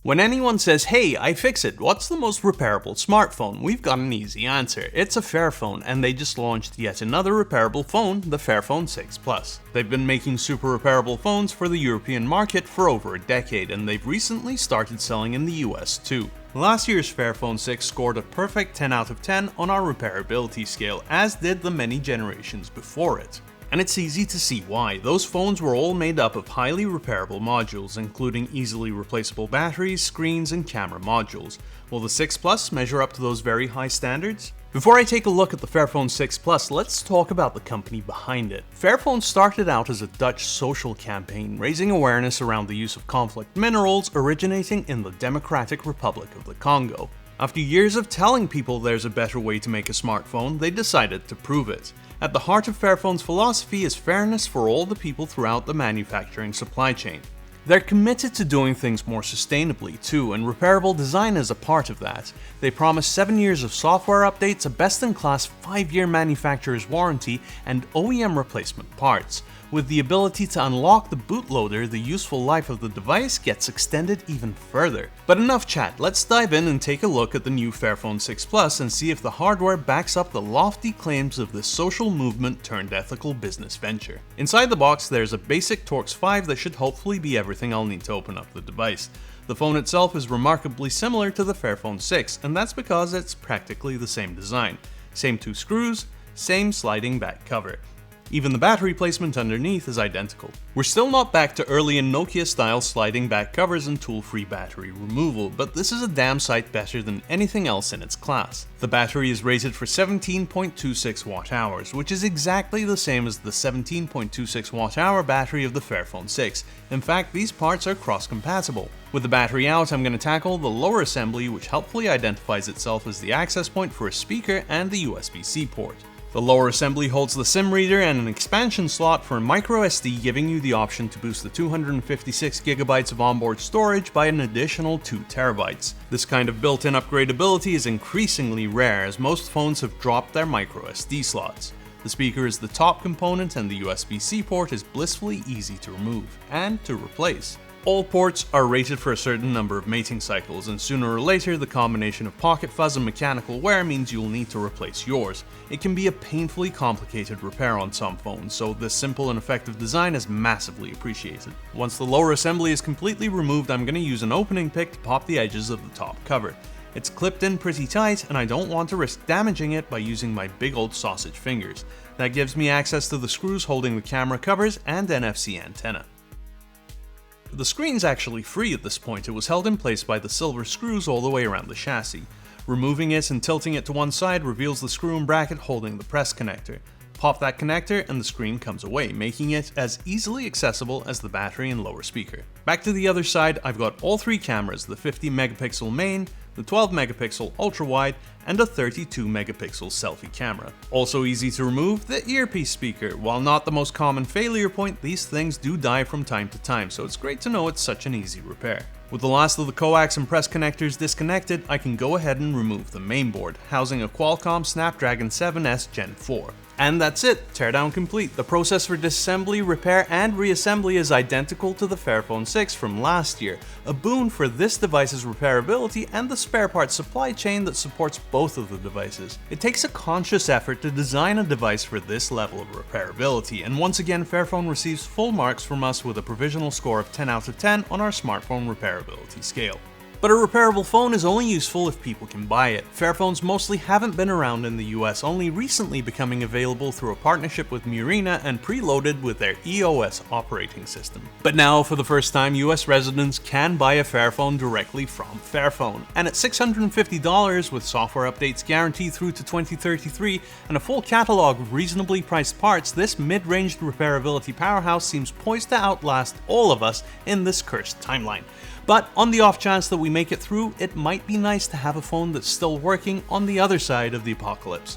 When anyone says, "Hey, iFixit, what's the most repairable smartphone?" we've got an easy answer. It's a Fairphone, and they just launched yet another repairable phone, the Fairphone 6 Plus. They've been making super repairable phones for the European market for over a decade, and they've recently started selling in the US too. Last year's Fairphone 6 scored a perfect 10 out of 10 on our repairability scale, as did the many generations before it. And it's easy to see why. Those phones were all made up of highly repairable modules, including easily replaceable batteries, screens, and camera modules. Will the 6 Plus measure up to those very high standards? Before I take a look at the Fairphone 6 Plus, let's talk about the company behind it. Fairphone started out as a Dutch social campaign, raising awareness around the use of conflict minerals originating in the Democratic Republic of the Congo. After years of telling people there's a better way to make a smartphone, they decided to prove it. At the heart of Fairphone's philosophy is fairness for all the people throughout the manufacturing supply chain. They're committed to doing things more sustainably too, and repairable design is a part of that. They promise 7 years of software updates, a best-in-class 5-year manufacturer's warranty, and OEM replacement parts. With the ability to unlock the bootloader, the useful life of the device gets extended even further. But enough chat, let's dive in and take a look at the new Fairphone 6 Plus and see if the hardware backs up the lofty claims of this social movement turned ethical business venture. Inside the box, there's a basic Torx 5 that should hopefully be everything I'll need to open up the device. The phone itself is remarkably similar to the Fairphone 6, and that's because it's practically the same design. Same 2 screws, same sliding back cover. Even the battery placement underneath is identical. We're still not back to early in Nokia style sliding back covers and tool-free battery removal, but this is a damn sight better than anything else in its class. The battery is rated for 17.26 watt-hours, which is exactly the same as the 17.26 watt-hour battery of the Fairphone 6. In fact, these parts are cross-compatible. With the battery out, I'm going to tackle the lower assembly, which helpfully identifies itself as the access point for a speaker and the USB-C port. The lower assembly holds the SIM reader and an expansion slot for microSD, giving you the option to boost the 256GB of onboard storage by an additional 2TB. This kind of built-in upgradability is increasingly rare, as most phones have dropped their microSD slots. The speaker is the top component, and the USB-C port is blissfully easy to remove and to replace. All ports are rated for a certain number of mating cycles, and sooner or later the combination of pocket fuzz and mechanical wear means you'll need to replace yours. It can be a painfully complicated repair on some phones, so this simple and effective design is massively appreciated. Once the lower assembly is completely removed, I'm going to use an opening pick to pop the edges of the top cover. It's clipped in pretty tight, and I don't want to risk damaging it by using my big old sausage fingers. That gives me access to the screws holding the camera covers and NFC antenna. The screen's actually free at this point. It was held in place by the silver screws all the way around the chassis. Removing it and tilting it to one side reveals the screw and bracket holding the press connector. Pop that connector and the screen comes away, making it as easily accessible as the battery and lower speaker. Back to the other side, I've got all 3 cameras, the 50MP main, the 12MP ultra-wide, and a 32MP selfie camera. Also easy to remove, the earpiece speaker. While not the most common failure point, these things do die from time to time, so it's great to know it's such an easy repair. With the last of the coax and press connectors disconnected, I can go ahead and remove the mainboard, housing a Qualcomm Snapdragon 7S Gen 4. And that's it, teardown complete. The process for disassembly, repair, and reassembly is identical to the Fairphone 6 from last year, a boon for this device's repairability and the spare parts supply chain that supports both of the devices. It takes a conscious effort to design a device for this level of repairability, and once again Fairphone receives full marks from us with a provisional score of 10 out of 10 on our smartphone repairability scale. But a repairable phone is only useful if people can buy it. Fairphones mostly haven't been around in the US, only recently becoming available through a partnership with Murena and preloaded with their EOS operating system. But now, for the first time, US residents can buy a Fairphone directly from Fairphone. And at $650 with software updates guaranteed through to 2033 and a full catalog of reasonably priced parts, this mid-ranged repairability powerhouse seems poised to outlast all of us in this cursed timeline. But on the off chance that we make it through, it might be nice to have a phone that's still working on the other side of the apocalypse.